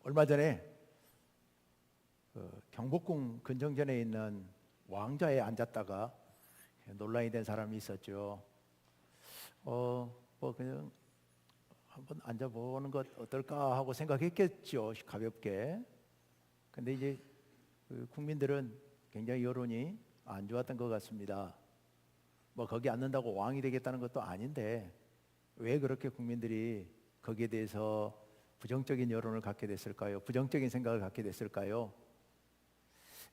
얼마 전에 경복궁 근정전에 있는 왕좌에 앉았다가 논란이 된 사람이 있었죠. 그냥 한번 앉아보는 것 어떨까 하고 생각했겠죠, 가볍게. 근데 이제 국민들은 굉장히 여론이 안 좋았던 것 같습니다. 거기 앉는다고 왕이 되겠다는 것도 아닌데 왜 그렇게 국민들이 거기에 대해서 부정적인 여론을 갖게 됐을까요? 부정적인 생각을 갖게 됐을까요?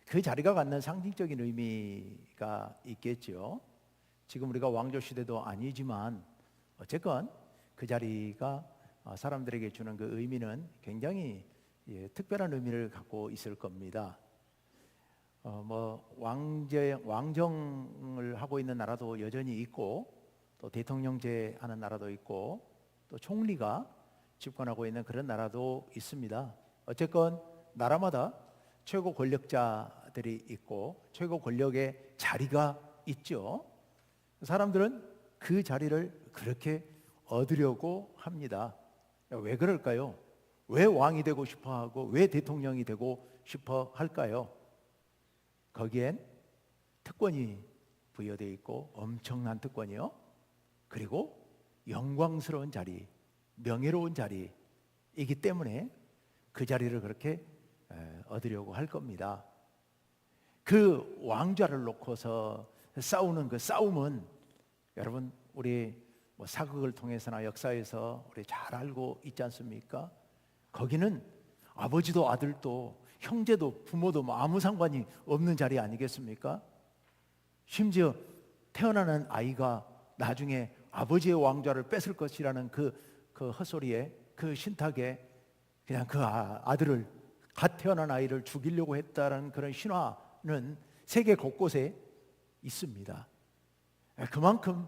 그 자리가 갖는 상징적인 의미가 있겠죠. 지금 우리가 왕조 시대도 아니지만 어쨌건 그 자리가 사람들에게 주는 그 의미는 굉장히 특별한 의미를 갖고 있을 겁니다. 왕정을 하고 있는 나라도 여전히 있고, 또 대통령제 하는 나라도 있고, 또 총리가 집권하고 있는 그런 나라도 있습니다. 어쨌건 나라마다 최고 권력자들이 있고 최고 권력의 자리가 있죠. 사람들은 그 자리를 그렇게 얻으려고 합니다. 왜 그럴까요? 왜 왕이 되고 싶어 하고 왜 대통령이 되고 싶어 할까요? 거기엔 특권이 부여되어 있고, 엄청난 특권이요. 그리고 영광스러운 자리, 명예로운 자리이기 때문에 그 자리를 그렇게 얻으려고 할 겁니다. 그 왕좌를 놓고서 싸우는 그 싸움은 여러분 우리 사극을 통해서나 역사에서 우리 잘 알고 있지 않습니까? 거기는 아버지도 아들도 형제도 부모도 아무 상관이 없는 자리 아니겠습니까? 심지어 태어나는 아이가 나중에 아버지의 왕좌를 뺏을 것이라는 그 헛소리에, 그 신탁에 그냥 그 아들을, 갓 태어난 아이를 죽이려고 했다는 그런 신화는 세계 곳곳에 있습니다. 그만큼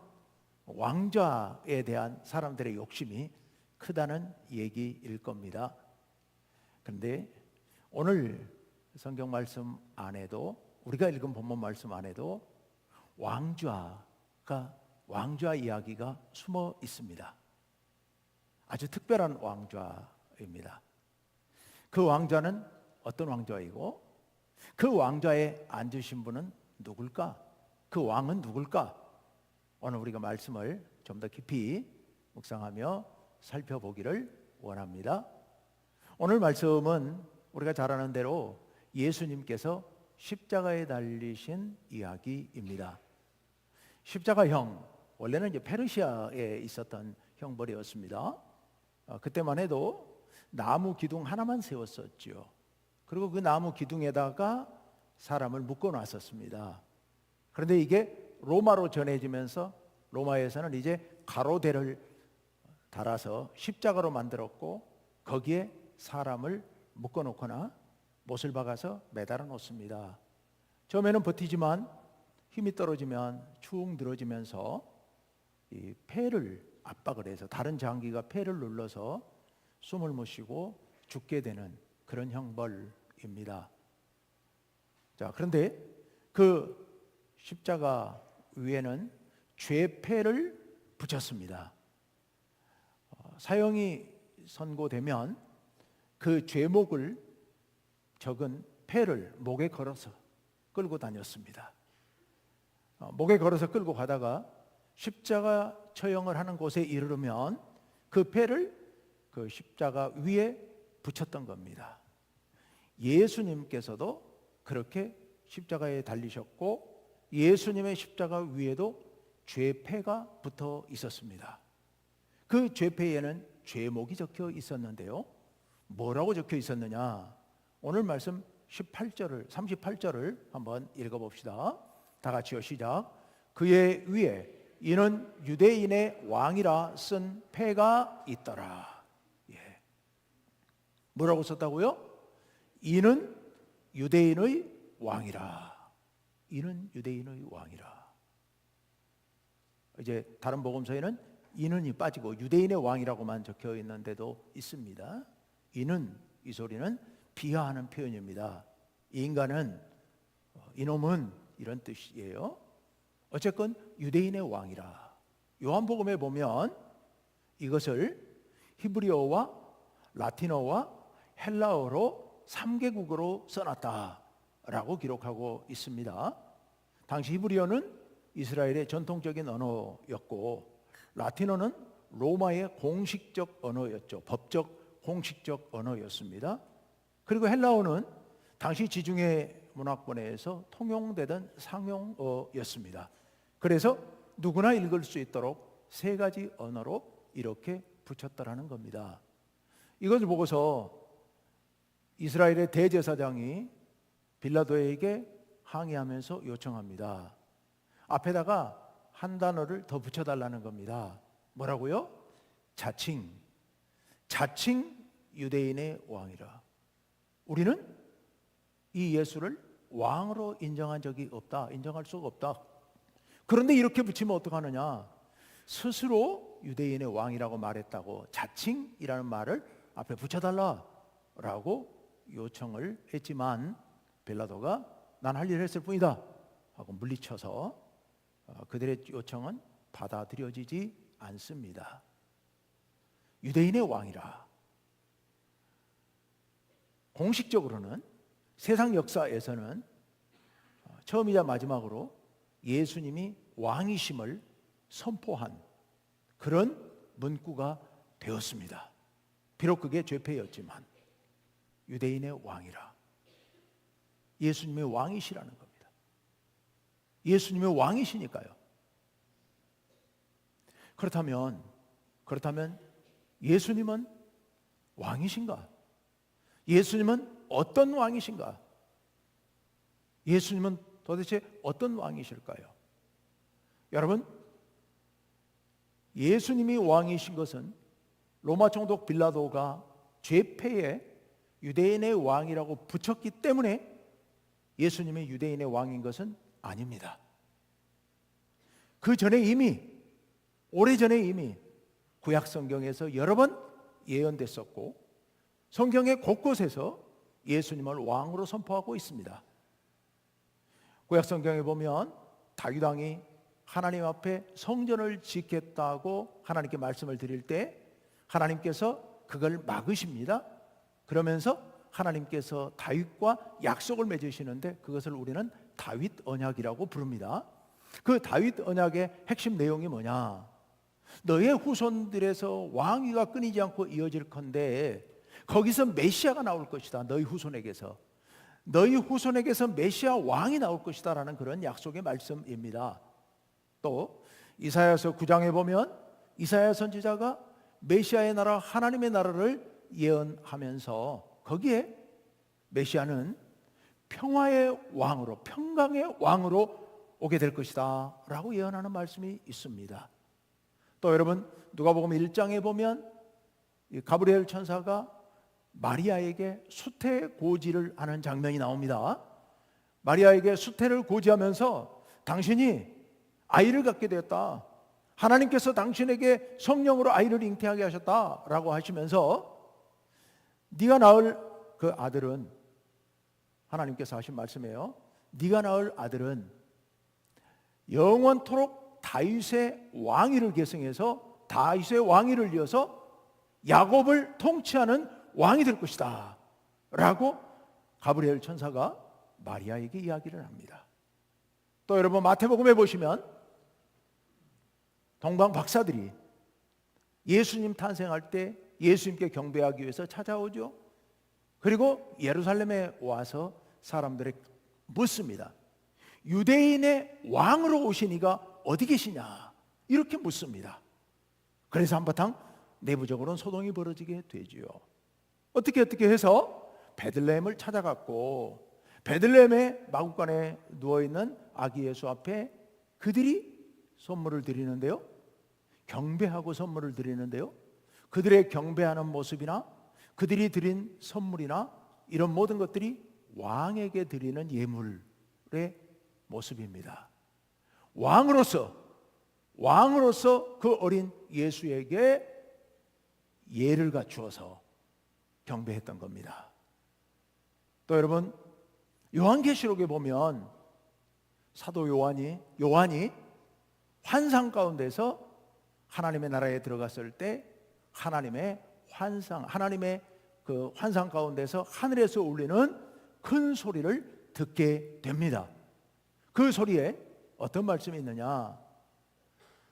왕좌에 대한 사람들의 욕심이 크다는 얘기일 겁니다. 그런데 오늘 성경 말씀 안에도, 우리가 읽은 본문 말씀 안에도 왕좌 이야기가 숨어 있습니다. 아주 특별한 왕좌입니다. 그 왕좌는 어떤 왕좌이고 그 왕좌에 앉으신 분은 누굴까? 그 왕은 누굴까? 오늘 우리가 말씀을 좀 더 깊이 묵상하며 살펴보기를 원합니다. 오늘 말씀은 우리가 잘 아는 대로 예수님께서 십자가에 달리신 이야기입니다. 십자가형, 원래는 이제 페르시아에 있었던 형벌이었습니다. 그때만 해도 나무 기둥 하나만 세웠었죠. 그리고 그 나무 기둥에다가 사람을 묶어 놨었습니다. 그런데 이게 로마로 전해지면서 로마에서는 이제 가로대를 달아서 십자가로 만들었고, 거기에 사람을 묶어 놓거나 못을 박아서 매달아 놓습니다. 처음에는 버티지만 힘이 떨어지면 축 늘어지면서 이 폐를 압박을 해서, 다른 장기가 폐를 눌러서 숨을 못 쉬고 죽게 되는 그런 형벌입니다. 자, 그런데 그 십자가 위에는 죄패를 붙였습니다. 사형이 선고되면 그 죄목을 적은 패를 목에 걸어서 끌고 다녔습니다. 목에 걸어서 끌고 가다가 십자가 처형을 하는 곳에 이르르면 그 패를 그 십자가 위에 붙였던 겁니다. 예수님께서도 그렇게 십자가에 달리셨고, 예수님의 십자가 위에도 죄패가 붙어 있었습니다. 그 죄패에는 죄목이 적혀 있었는데요, 뭐라고 적혀 있었느냐? 오늘 말씀 38절을 한번 읽어봅시다. 다 같이요, 시작. 그의 위에 이는 유대인의 왕이라 쓴 패가 있더라. 뭐라고 썼다고요? 이는 유대인의 왕이라. 이는 유대인의 왕이라. 이제 다른 복음서에는 이는이 빠지고 유대인의 왕이라고만 적혀 있는데도 있습니다. 이는, 이 소리는 비하하는 표현입니다. 이 인간은, 이놈은, 이런 뜻이에요. 어쨌건 유대인의 왕이라. 요한복음에 보면 이것을 히브리어와 라틴어와 헬라어로 3개국어로 써놨다라고 기록하고 있습니다. 당시 히브리어는 이스라엘의 전통적인 언어였고 라틴어는 로마의 공식적 언어였죠. 법적 공식적 언어였습니다. 그리고 헬라어는 당시 지중해 문화권에서 통용되던 상용어였습니다. 그래서 누구나 읽을 수 있도록 3가지 언어로 이렇게 붙였다라는 겁니다. 이것을 보고서 이스라엘의 대제사장이 빌라도에게 항의하면서 요청합니다. 앞에다가 한 단어를 더 붙여달라는 겁니다. 뭐라고요? 자칭 유대인의 왕이라. 우리는 이 예수를 왕으로 인정한 적이 없다. 인정할 수가 없다. 그런데 이렇게 붙이면 어떡하느냐? 스스로 유대인의 왕이라고 말했다고 자칭이라는 말을 앞에 붙여달라라고 요청을 했지만 빌라도가 난 할 일을 했을 뿐이다 하고 물리쳐서 그들의 요청은 받아들여지지 않습니다. 유대인의 왕이라. 공식적으로는 세상 역사에서는 처음이자 마지막으로 예수님이 왕이심을 선포한 그런 문구가 되었습니다. 비록 그게 죄패였지만 유대인의 왕이라. 예수님의 왕이시라는 겁니다. 예수님의 왕이시니까요. 그렇다면 예수님은 왕이신가? 예수님은 어떤 왕이신가? 예수님은 도대체 어떤 왕이실까요? 여러분, 예수님이 왕이신 것은 로마 총독 빌라도가 죄패에 유대인의 왕이라고 붙였기 때문에 예수님이 유대인의 왕인 것은 아닙니다. 그 전에 이미 오래전에 이미 구약 성경에서 여러 번 예언됐었고 성경의 곳곳에서 예수님을 왕으로 선포하고 있습니다. 구약 성경에 보면 다윗 왕이 하나님 앞에 성전을 짓겠다고 하나님께 말씀을 드릴 때 하나님께서 그걸 막으십니다. 그러면서 하나님께서 다윗과 약속을 맺으시는데 그것을 우리는 다윗 언약이라고 부릅니다. 그 다윗 언약의 핵심 내용이 뭐냐? 너의 후손들에서 왕위가 끊이지 않고 이어질 건데 거기서 메시아가 나올 것이다. 너희 후손에게서 메시아 왕이 나올 것이다 라는 그런 약속의 말씀입니다. 또 이사야서 9장에 보면 이사야 선지자가 메시아의 나라 하나님의 나라를 예언하면서 거기에 메시아는 평화의 왕으로 평강의 왕으로 오게 될 것이다 라고 예언하는 말씀이 있습니다. 또 여러분 누가복음 1장에 보면 가브리엘 천사가 마리아에게 수태 고지를 하는 장면이 나옵니다. 마리아에게 수태를 고지하면서 당신이 아이를 갖게 되었다. 하나님께서 당신에게 성령으로 아이를 잉태하게 하셨다라고 하시면서 네가 낳을 그 아들은 하나님께서 하신 말씀이에요. 네가 낳을 아들은 영원토록 다윗의 왕위를 계승해서 다윗의 왕위를 이어서 야곱을 통치하는 왕이 될 것이다 라고 가브리엘 천사가 마리아에게 이야기를 합니다. 또 여러분 마태복음에 보시면 동방 박사들이 예수님 탄생할 때 예수님께 경배하기 위해서 찾아오죠. 그리고 예루살렘에 와서 사람들에게 묻습니다. 유대인의 왕으로 오신 이가 어디 계시냐 이렇게 묻습니다. 그래서 한바탕 내부적으로는 소동이 벌어지게 되지요. 어떻게 해서 베들레헴을 찾아갔고 베들레헴의 마구간에 누워있는 아기 예수 앞에 그들이 선물을 드리는데요, 경배하고 선물을 드리는데요, 그들의 경배하는 모습이나 그들이 드린 선물이나 이런 모든 것들이 왕에게 드리는 예물의 모습입니다. 왕으로서 그 어린 예수에게 예를 갖추어서 경배했던 겁니다. 또 여러분 요한계시록에 보면 사도 요한이 환상 가운데서 하나님의 나라에 들어갔을 때 하나님의 환상, 하나님의 그 환상 가운데서 하늘에서 울리는 큰 소리를 듣게 됩니다. 그 소리에 어떤 말씀이 있느냐?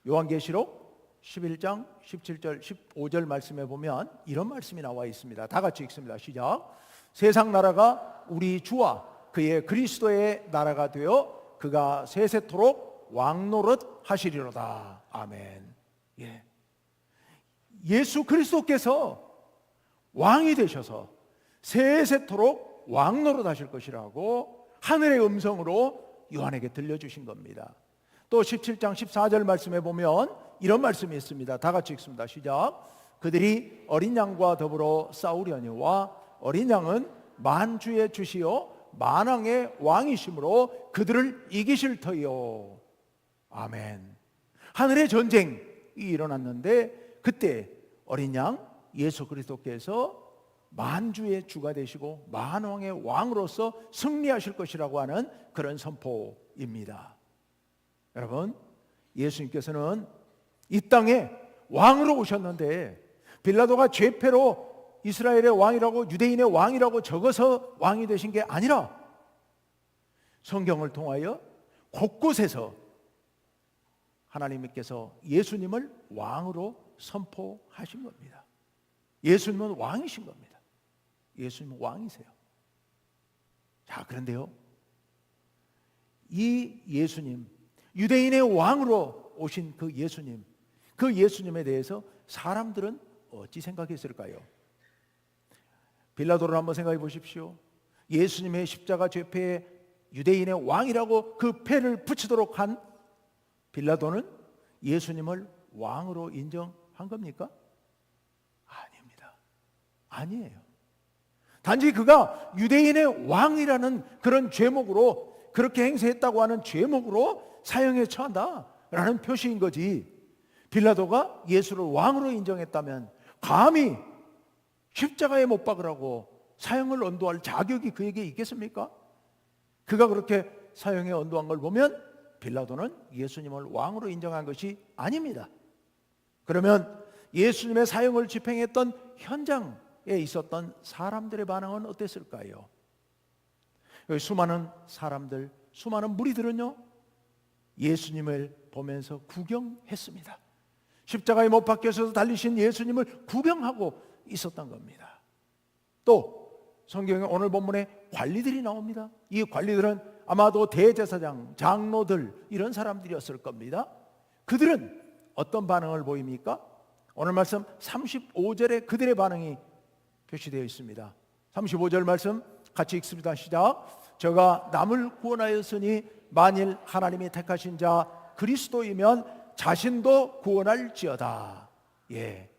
요한계시록 11장 17절 15절 말씀에 보면 이런 말씀이 나와 있습니다. 다 같이 읽습니다. 시작. 세상 나라가 우리 주와 그의 그리스도의 나라가 되어 그가 세세토록 왕노릇 하시리로다. 아멘. 예. 예수 그리스도께서 왕이 되셔서 세세토록 왕노릇 하실 것이라고 하늘의 음성으로 요한에게 들려주신 겁니다. 또 17장 14절 말씀에 보면 이런 말씀이 있습니다. 다 같이 읽습니다. 시작. 그들이 어린 양과 더불어 싸우려니와 어린 양은 만주의 주시요 만왕의 왕이심으로 그들을 이기실 터이요. 아멘. 하늘의 전쟁이 일어났는데 그때 어린 양 예수 그리스도께서 만주의 주가 되시고 만왕의 왕으로서 승리하실 것이라고 하는 그런 선포입니다. 여러분, 예수님께서는 이 땅에 왕으로 오셨는데 빌라도가 죄패로 이스라엘의 왕이라고 유대인의 왕이라고 적어서 왕이 되신 게 아니라 성경을 통하여 곳곳에서 하나님께서 예수님을 왕으로 선포하신 겁니다. 예수님은 왕이신 겁니다. 예수님은 왕이세요. 자, 그런데요, 이 예수님, 유대인의 왕으로 오신 그 예수님에 대해서 사람들은 어찌 생각했을까요? 빌라도를 한번 생각해 보십시오. 예수님의 십자가 죄패에 유대인의 왕이라고 그 패를 붙이도록 한 빌라도는 예수님을 왕으로 인정한 겁니까? 아닙니다. 아니에요. 단지 그가 유대인의 왕이라는 그런 죄목으로, 그렇게 행세했다고 하는 죄목으로 사형에 처한다라는 표시인 거지, 빌라도가 예수를 왕으로 인정했다면 감히 십자가에 못 박으라고 사형을 언도할 자격이 그에게 있겠습니까? 그가 그렇게 사형에 언도한 걸 보면 빌라도는 예수님을 왕으로 인정한 것이 아닙니다. 그러면 예수님의 사형을 집행했던 현장에 있었던 사람들의 반응은 어땠을까요? 수많은 사람들, 수많은 무리들은요, 예수님을 보면서 구경했습니다. 십자가에 못 박혀서 달리신 예수님을 구경하고 있었던 겁니다. 또 성경에 오늘 본문에 관리들이 나옵니다. 이 관리들은 아마도 대제사장, 장로들, 이런 사람들이었을 겁니다. 그들은 어떤 반응을 보입니까? 오늘 말씀 35절에 그들의 반응이 표시되어 있습니다. 35절 말씀 같이 읽습니다. 시작. 저가 남을 구원하였으니 만일 하나님이 택하신 자 그리스도이면 자신도 구원할지어다. 예,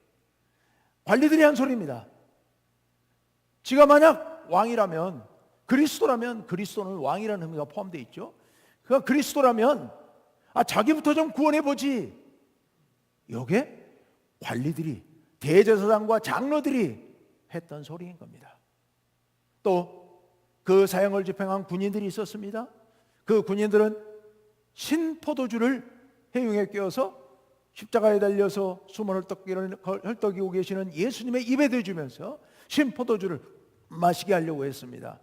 관리들이 한 소리입니다. 지가 만약 왕이라면, 그리스도라면, 그리스도는 왕이라는 의미가 포함되어 있죠. 그가 그리스도라면 자기부터 좀 구원해보지. 이게 관리들이, 대제사장과 장로들이 했던 소리인 겁니다. 또 그 사형을 집행한 군인들이 있었습니다. 그 군인들은 신포도주를 해흉에 끼워서 십자가에 달려서 숨을 헐떡이고 계시는 예수님의 입에 대주면서 신포도주를 마시게 하려고 했습니다.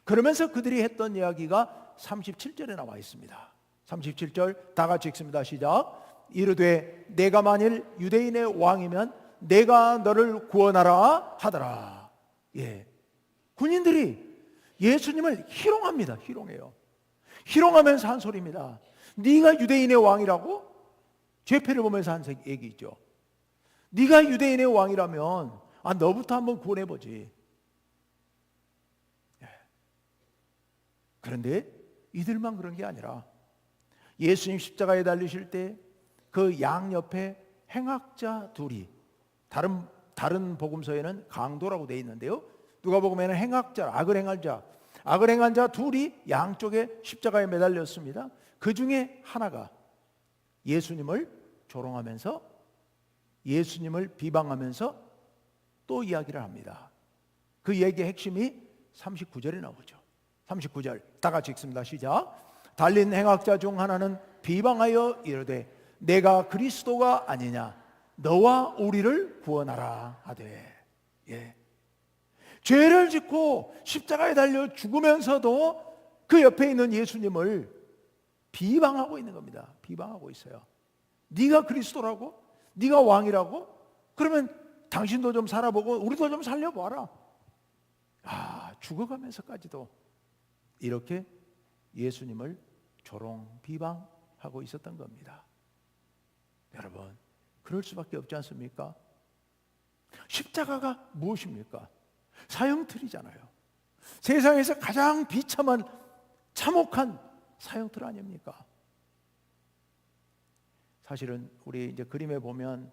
그러면서 그들이 했던 이야기가 37절에 나와 있습니다. 37절 다 같이 읽습니다. 시작. 이르되 내가 만일 유대인의 왕이면 내가 너를 구원하라 하더라. 예, 군인들이 예수님을 희롱합니다. 희롱해요. 희롱하면서 한 소리입니다. 네가 유대인의 왕이라고? 죄패를 보면서 한 얘기죠. 네가 유대인의 왕이라면 너부터 한번 구원해보지. 그런데 이들만 그런 게 아니라 예수님 십자가에 달리실 때 그 양옆에 행악자 둘이, 다른 복음서에는 강도라고 되어 있는데요, 누가복음에는 행악자, 악을 행한 자 둘이 양쪽에 십자가에 매달렸습니다. 그 중에 하나가 예수님을 조롱하면서, 예수님을 비방하면서 또 이야기를 합니다. 그 얘기의 핵심이 39절에 나오죠. 39절 다 같이 읽습니다. 시작. 달린 행악자 중 하나는 비방하여 이르되 내가 그리스도가 아니냐, 너와 우리를 구원하라 하되. 예. 죄를 짓고 십자가에 달려 죽으면서도 그 옆에 있는 예수님을 비방하고 있는 겁니다. 비방하고 있어요. 네가 그리스도라고? 네가 왕이라고? 그러면 당신도 좀 살아보고 우리도 좀 살려봐라. 죽어가면서까지도 이렇게 예수님을 조롱 비방하고 있었던 겁니다. 여러분, 그럴 수밖에 없지 않습니까? 십자가가 무엇입니까? 사형틀이잖아요. 세상에서 가장 비참한 참혹한 사형틀 아닙니까? 사실은 우리 이제 그림에 보면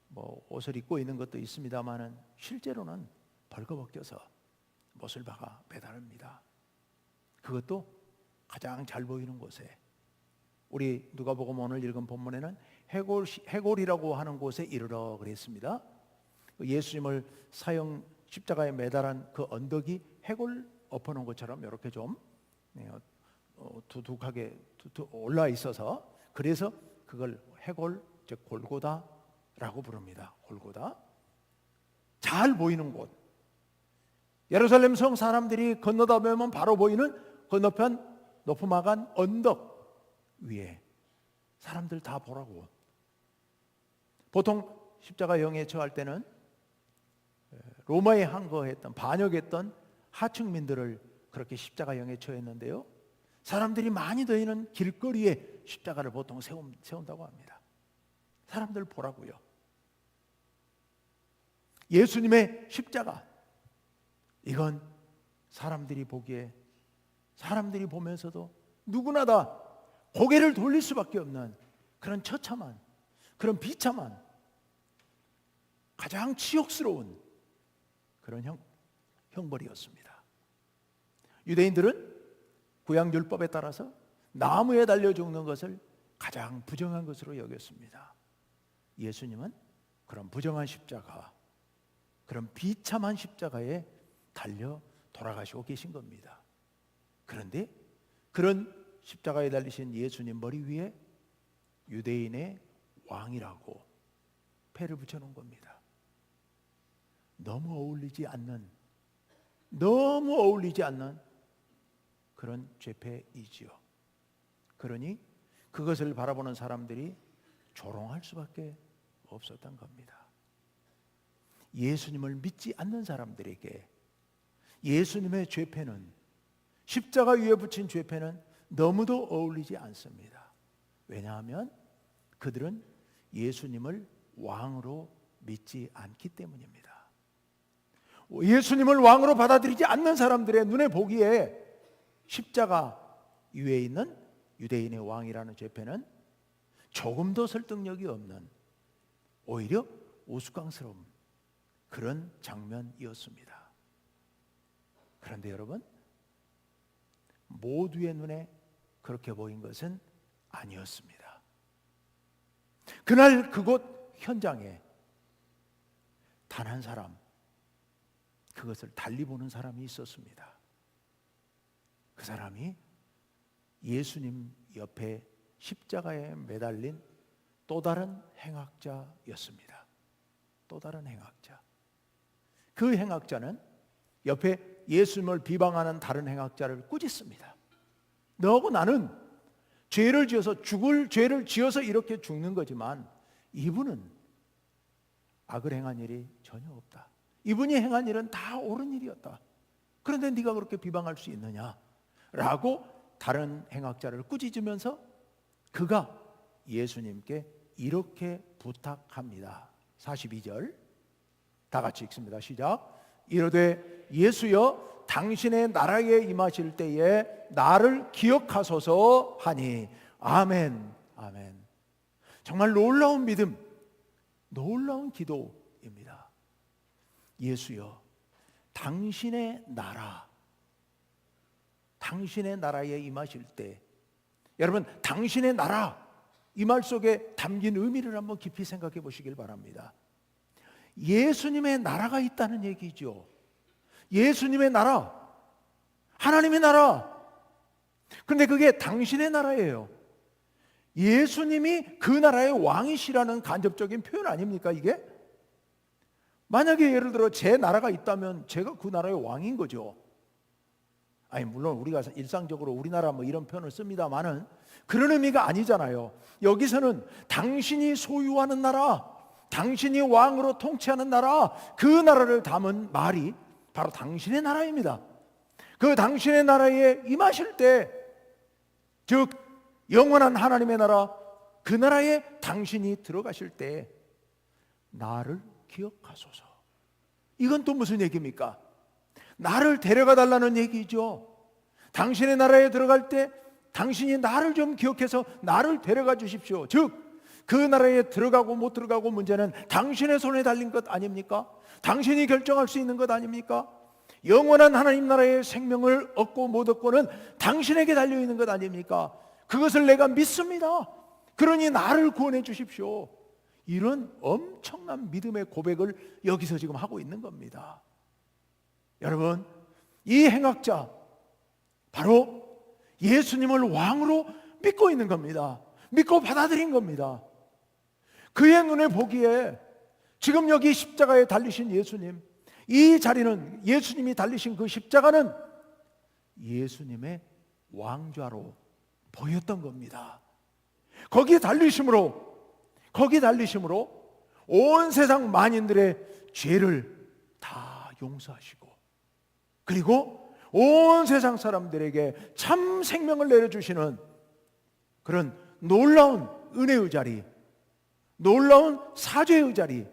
뭐 옷을 입고 있는 것도 있습니다만은 실제로는 벌거벗겨서 못을 박아 매달립니다. 그것도 가장 잘 보이는 곳에, 우리 누가복음 오늘 읽은 본문에는 해골이라고 하는 곳에 이르러 그랬습니다. 예수님을 사형 십자가에 매달한 그 언덕이 해골 엎어놓은 것처럼 이렇게 좀 두둑하게 올라 있어서, 그래서 그걸 해골, 즉 골고다라고 부릅니다. 골고다, 잘 보이는 곳. 예루살렘 성 사람들이 건너다 보면 바로 보이는 건너편 높음하간 언덕 위에 사람들 다 보라고. 보통 십자가형에 처할 때는 로마에 항거했던, 반역했던 하층민들을 그렇게 십자가형에 처했는데요, 사람들이 많이 더이는 길거리에 십자가를 보통 세운다고 합니다. 사람들 보라고요. 예수님의 십자가, 이건 사람들이 보기에, 사람들이 보면서도 누구나 다 고개를 돌릴 수밖에 없는 그런 처참한, 그런 비참한, 가장 치욕스러운 그런 형벌이었습니다. 유대인들은 구약율법에 따라서 나무에 달려 죽는 것을 가장 부정한 것으로 여겼습니다. 예수님은 그런 부정한 십자가, 그런 비참한 십자가에 달려 돌아가시고 계신 겁니다. 그런데 그런 십자가에 달리신 예수님 머리 위에 유대인의 왕이라고 패를 붙여놓은 겁니다. 너무 어울리지 않는 그런 죄패이지요. 그러니 그것을 바라보는 사람들이 조롱할 수밖에 없었던 겁니다. 예수님을 믿지 않는 사람들에게 예수님의 죄패는, 십자가 위에 붙인 죄패는 너무도 어울리지 않습니다. 왜냐하면 그들은 예수님을 왕으로 믿지 않기 때문입니다. 예수님을 왕으로 받아들이지 않는 사람들의 눈에 보기에 십자가 위에 있는 유대인의 왕이라는 죄패는 조금도 설득력이 없는, 오히려 우스꽝스러운 그런 장면이었습니다. 그런데 여러분, 모두의 눈에 그렇게 보인 것은 아니었습니다. 그날 그곳 현장에 단 한 사람, 그것을 달리 보는 사람이 있었습니다. 그 사람이 예수님 옆에 십자가에 매달린 또 다른 행악자였습니다. 또 다른 행악자. 그 행악자는 옆에 예수님을 비방하는 다른 행악자를 꾸짖습니다. 너하고 나는 죄를 지어서 죽을 죄를 지어서 이렇게 죽는 거지만 이분은 악을 행한 일이 전혀 없다. 이분이 행한 일은 다 옳은 일이었다. 그런데 네가 그렇게 비방할 수 있느냐? 라고 다른 행악자를 꾸짖으면서 그가 예수님께 이렇게 부탁합니다. 42절 다 같이 읽습니다. 시작. 이르되 예수여, 당신의 나라에 임하실 때에 나를 기억하소서 하니. 아멘. 아멘. 정말 놀라운 믿음, 놀라운 기도입니다. 예수여, 당신의 나라, 당신의 나라에 임하실 때, 여러분, 당신의 나라, 이 말 속에 담긴 의미를 한번 깊이 생각해 보시길 바랍니다. 예수님의 나라가 있다는 얘기죠. 예수님의 나라, 하나님의 나라. 그런데 그게 당신의 나라예요. 예수님이 그 나라의 왕이시라는 간접적인 표현 아닙니까 이게? 만약에 예를 들어 제 나라가 있다면 제가 그 나라의 왕인 거죠. 아니 물론 우리가 일상적으로 우리나라 뭐 이런 표현을 씁니다만은 그런 의미가 아니잖아요. 여기서는 당신이 소유하는 나라, 당신이 왕으로 통치하는 나라, 그 나라를 담은 말이 바로 당신의 나라입니다. 그 당신의 나라에 임하실 때, 즉 영원한 하나님의 나라, 그 나라에 당신이 들어가실 때 나를 기억하소서. 이건 또 무슨 얘기입니까? 나를 데려가 달라는 얘기죠. 당신의 나라에 들어갈 때 당신이 나를 좀 기억해서 나를 데려가 주십시오. 즉 그 나라에 들어가고 못 들어가고 문제는 당신의 손에 달린 것 아닙니까? 당신이 결정할 수 있는 것 아닙니까? 영원한 하나님 나라의 생명을 얻고 못 얻고는 당신에게 달려있는 것 아닙니까? 그것을 내가 믿습니다. 그러니 나를 구원해 주십시오. 이런 엄청난 믿음의 고백을 여기서 지금 하고 있는 겁니다. 여러분, 이 행악자 바로 예수님을 왕으로 믿고 있는 겁니다. 믿고 받아들인 겁니다. 그의 눈에 보기에 지금 여기 십자가에 달리신 예수님, 이 자리는, 예수님이 달리신 그 십자가는 예수님의 왕좌로 보였던 겁니다. 거기 달리심으로 온 세상 만인들의 죄를 다 용서하시고, 그리고 온 세상 사람들에게 참 생명을 내려주시는 그런 놀라운 은혜의 자리, 놀라운 사죄의 자리,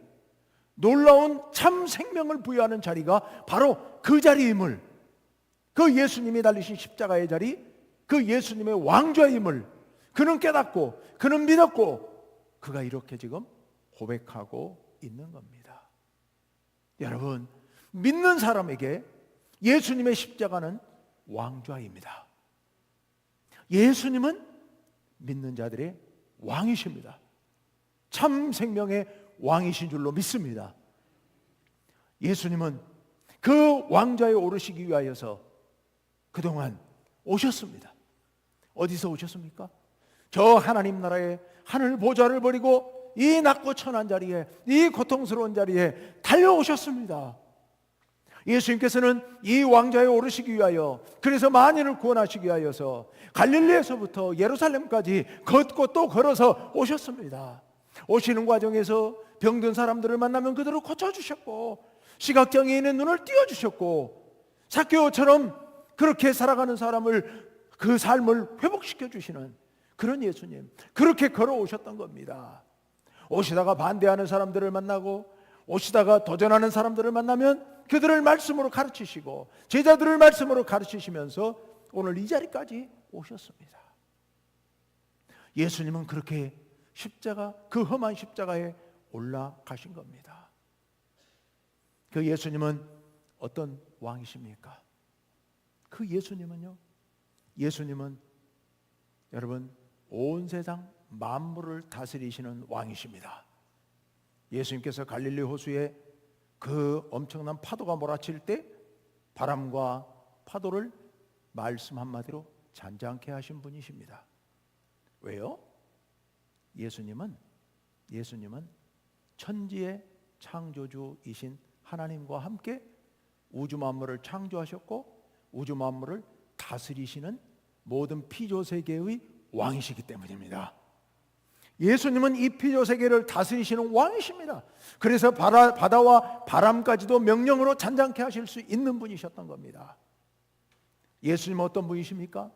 놀라운 참 생명을 부여하는 자리가 바로 그 자리임을, 그 예수님이 달리신 십자가의 자리, 그 예수님의 왕좌임을 그는 깨닫고, 그는 믿었고, 그가 이렇게 지금 고백하고 있는 겁니다. 여러분, 믿는 사람에게 예수님의 십자가는 왕좌입니다. 예수님은 믿는 자들의 왕이십니다. 참 생명의 왕이신 줄로 믿습니다. 예수님은 그 왕좌에 오르시기 위하여서 그동안 오셨습니다. 어디서 오셨습니까? 저 하나님 나라의 하늘 보좌를 버리고 이 낮고 천한 자리에, 이 고통스러운 자리에 달려오셨습니다. 예수님께서는 이 왕좌에 오르시기 위하여, 그래서 만인을 구원하시기 위하여서 갈릴리에서부터 예루살렘까지 걷고 또 걸어서 오셨습니다. 오시는 과정에서 병든 사람들을 만나면 그들을 고쳐주셨고, 시각장애인의 눈을 띄워주셨고, 삭개오처럼 그렇게 살아가는 사람을, 그 삶을 회복시켜 주시는 그런 예수님, 그렇게 걸어오셨던 겁니다. 오시다가 반대하는 사람들을 만나고, 오시다가 도전하는 사람들을 만나면 그들을 말씀으로 가르치시고, 제자들을 말씀으로 가르치시면서 오늘 이 자리까지 오셨습니다. 예수님은 그렇게 십자가, 그 험한 십자가에 올라가신 겁니다. 그 예수님은 어떤 왕이십니까? 그 예수님은요, 예수님은 여러분 온 세상 만물을 다스리시는 왕이십니다. 예수님께서 갈릴리 호수에 그 엄청난 파도가 몰아칠 때 바람과 파도를 말씀 한마디로 잔잔케 하신 분이십니다. 왜요? 예수님은 천지의 창조주이신 하나님과 함께 우주 만물을 창조하셨고 우주 만물을 다스리시는 모든 피조 세계의 왕이시기 때문입니다. 예수님은 이 피조 세계를 다스리시는 왕이십니다. 그래서 바다와 바람까지도 명령으로 잔잔케 하실 수 있는 분이셨던 겁니다. 예수님은 어떤 분이십니까?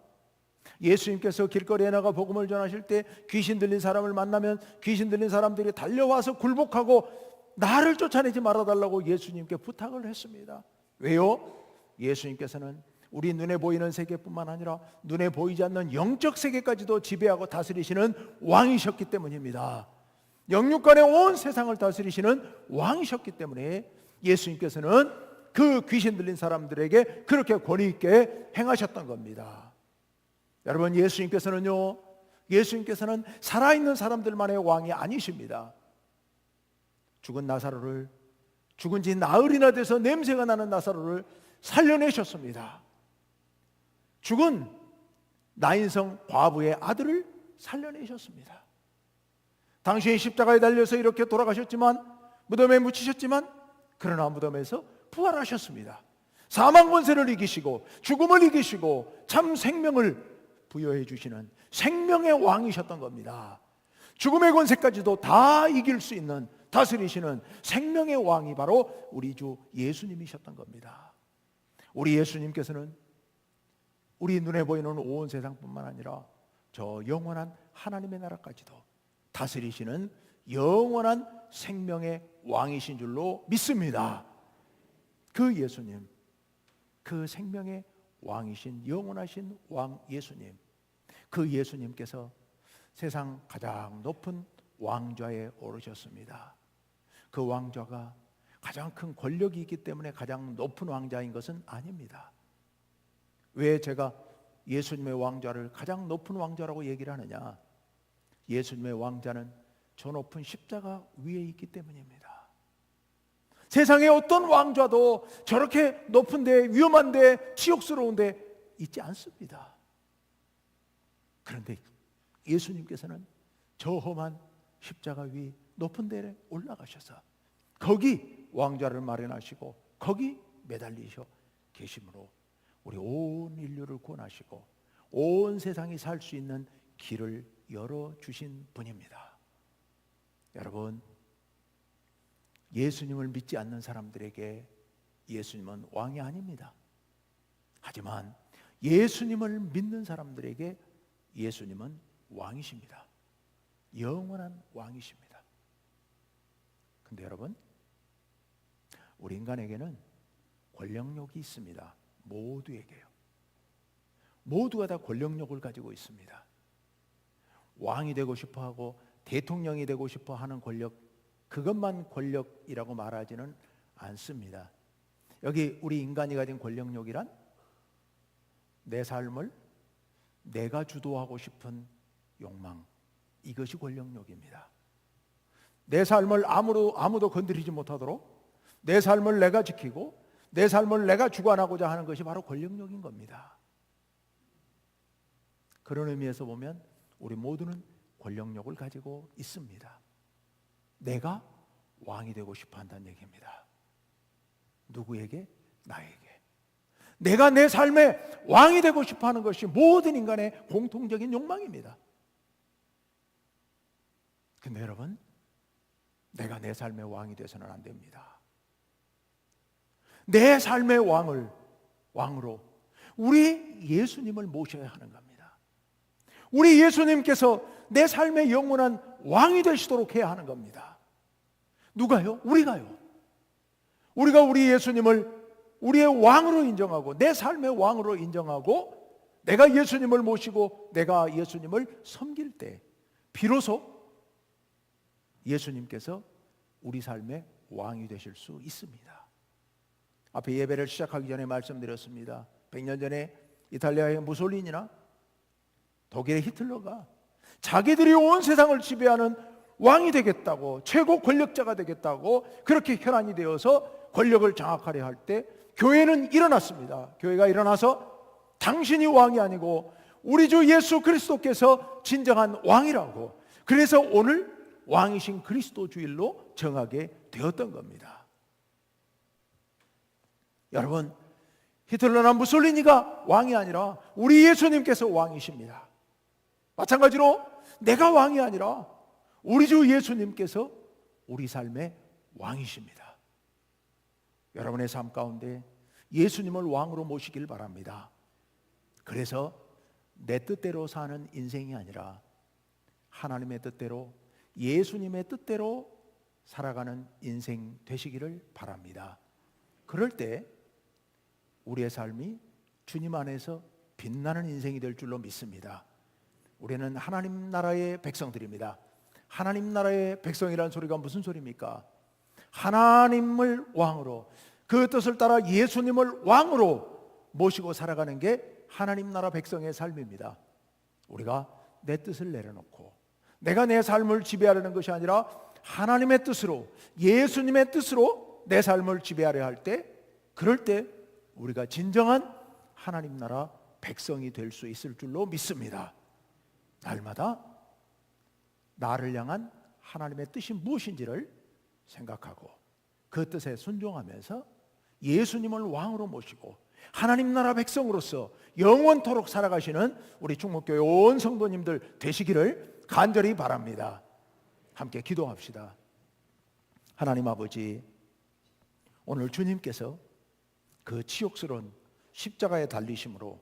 예수님께서 길거리에 나가 복음을 전하실 때 귀신 들린 사람을 만나면 귀신 들린 사람들이 달려와서 굴복하고 나를 쫓아내지 말아달라고 예수님께 부탁을 했습니다. 왜요? 예수님께서는 우리 눈에 보이는 세계뿐만 아니라 눈에 보이지 않는 영적 세계까지도 지배하고 다스리시는 왕이셨기 때문입니다. 영육간의 온 세상을 다스리시는 왕이셨기 때문에 예수님께서는 그 귀신 들린 사람들에게 그렇게 권위 있게 행하셨던 겁니다. 여러분, 예수님께서는 살아있는 사람들만의 왕이 아니십니다. 죽은 나사로를, 죽은 지 나흘이나 돼서 냄새가 나는 나사로를 살려내셨습니다. 죽은 나인성 과부의 아들을 살려내셨습니다. 당신이 십자가에 달려서 이렇게 돌아가셨지만, 무덤에 묻히셨지만, 그러나 무덤에서 부활하셨습니다. 사망 권세를 이기시고 죽음을 이기시고 참 생명을 부여해 주시는 생명의 왕이셨던 겁니다. 죽음의 권세까지도 다 이길 수 있는, 다스리시는 생명의 왕이 바로 우리 주 예수님이셨던 겁니다. 우리 예수님께서는 우리 눈에 보이는 온 세상뿐만 아니라 저 영원한 하나님의 나라까지도 다스리시는 영원한 생명의 왕이신 줄로 믿습니다. 그 예수님, 그 생명의 왕이신 영원하신 왕 예수님, 그 예수님께서 세상 가장 높은 왕좌에 오르셨습니다. 그 왕좌가 가장 큰 권력이 있기 때문에 가장 높은 왕좌인 것은 아닙니다. 왜 제가 예수님의 왕좌를 가장 높은 왕좌라고 얘기를 하느냐? 예수님의 왕좌는 저 높은 십자가 위에 있기 때문입니다. 세상의 어떤 왕좌도 저렇게 높은데, 위험한데, 치욕스러운데 있지 않습니다. 그런데 예수님께서는 저 험한 십자가 위 높은 데에 올라가셔서 거기 왕좌를 마련하시고 거기 매달리셔 계심으로 우리 온 인류를 구원하시고 온 세상이 살 수 있는 길을 열어주신 분입니다. 여러분, 예수님을 믿지 않는 사람들에게 예수님은 왕이 아닙니다. 하지만 예수님을 믿는 사람들에게 예수님은 왕이십니다. 영원한 왕이십니다. 근데 여러분, 우리 인간에게는 권력욕이 있습니다. 모두에게요. 모두가 다 권력욕을 가지고 있습니다. 왕이 되고 싶어하고 대통령이 되고 싶어하는 권력, 그것만 권력이라고 말하지는 않습니다. 여기 우리 인간이 가진 권력욕이란 내 삶을 내가 주도하고 싶은 욕망, 이것이 권력욕입니다. 내 삶을 아무도 건드리지 못하도록 내 삶을 내가 지키고 내 삶을 내가 주관하고자 하는 것이 바로 권력욕인 겁니다. 그런 의미에서 보면 우리 모두는 권력욕을 가지고 있습니다. 내가 왕이 되고 싶어 한다는 얘기입니다. 누구에게? 나에게. 내가 내 삶의 왕이 되고 싶어 하는 것이 모든 인간의 공통적인 욕망입니다. 근데 여러분, 내가 내 삶의 왕이 되서는 안 됩니다. 내 삶의 왕으로 우리 예수님을 모셔야 하는 겁니다. 우리 예수님께서 내 삶의 영원한 왕이 되시도록 해야 하는 겁니다. 누가요? 우리가요. 우리가 우리 예수님을 우리의 왕으로 인정하고 내 삶의 왕으로 인정하고 내가 예수님을 모시고 내가 예수님을 섬길 때 비로소 예수님께서 우리 삶의 왕이 되실 수 있습니다. 앞에 예배를 시작하기 전에 말씀드렸습니다. 100년 전에 이탈리아의 무솔리니나 독일의 히틀러가 자기들이 온 세상을 지배하는 왕이 되겠다고, 최고 권력자가 되겠다고 그렇게 혈안이 되어서 권력을 장악하려 할 때 교회는 일어났습니다. 교회가 일어나서 당신이 왕이 아니고 우리 주 예수 그리스도께서 진정한 왕이라고, 그래서 오늘 왕이신 그리스도 주일로 정하게 되었던 겁니다. 여러분, 히틀러나 무솔리니가 왕이 아니라 우리 예수님께서 왕이십니다. 마찬가지로 내가 왕이 아니라 우리 주 예수님께서 우리 삶의 왕이십니다. 여러분의 삶 가운데 예수님을 왕으로 모시길 바랍니다. 그래서 내 뜻대로 사는 인생이 아니라 하나님의 뜻대로, 예수님의 뜻대로 살아가는 인생 되시기를 바랍니다. 그럴 때 우리의 삶이 주님 안에서 빛나는 인생이 될 줄로 믿습니다. 우리는 하나님 나라의 백성들입니다. 하나님 나라의 백성이라는 소리가 무슨 소리입니까? 하나님을 왕으로, 그 뜻을 따라 예수님을 왕으로 모시고 살아가는 게 하나님 나라 백성의 삶입니다. 우리가 내 뜻을 내려놓고 내가 내 삶을 지배하려는 것이 아니라 하나님의 뜻으로, 예수님의 뜻으로 내 삶을 지배하려 할 때, 그럴 때 우리가 진정한 하나님 나라 백성이 될 수 있을 줄로 믿습니다. 날마다 나를 향한 하나님의 뜻이 무엇인지를 생각하고 그 뜻에 순종하면서 예수님을 왕으로 모시고 하나님 나라 백성으로서 영원토록 살아가시는 우리 충무교회 온 성도님들 되시기를 간절히 바랍니다. 함께 기도합시다. 하나님 아버지, 오늘 주님께서 그 치욕스러운 십자가에 달리심으로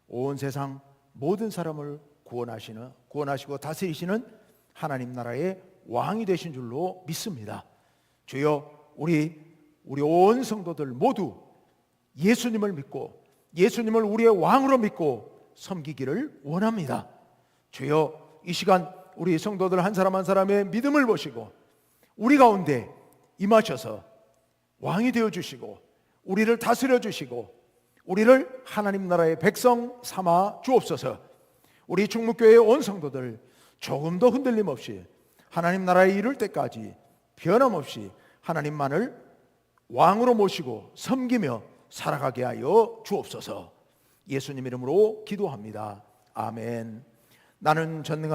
온 세상 모든 사람을 구원하시고 다스리시는 하나님 나라의 왕이 되신 줄로 믿습니다. 주여, 우리 온 성도들 모두 예수님을 믿고 예수님을 우리의 왕으로 믿고 섬기기를 원합니다. 주여, 이 시간 우리 성도들 한 사람 한 사람의 믿음을 보시고 우리 가운데 임하셔서 왕이 되어주시고 우리를 다스려 주시고 우리를 하나님 나라의 백성 삼아 주옵소서. 우리 충무교회의 온 성도들 조금도 흔들림 없이 하나님 나라에 이를 때까지 변함없이 하나님만을 왕으로 모시고 섬기며 살아가게 하여 주옵소서. 예수님 이름으로 기도합니다. 아멘. 나는 전능한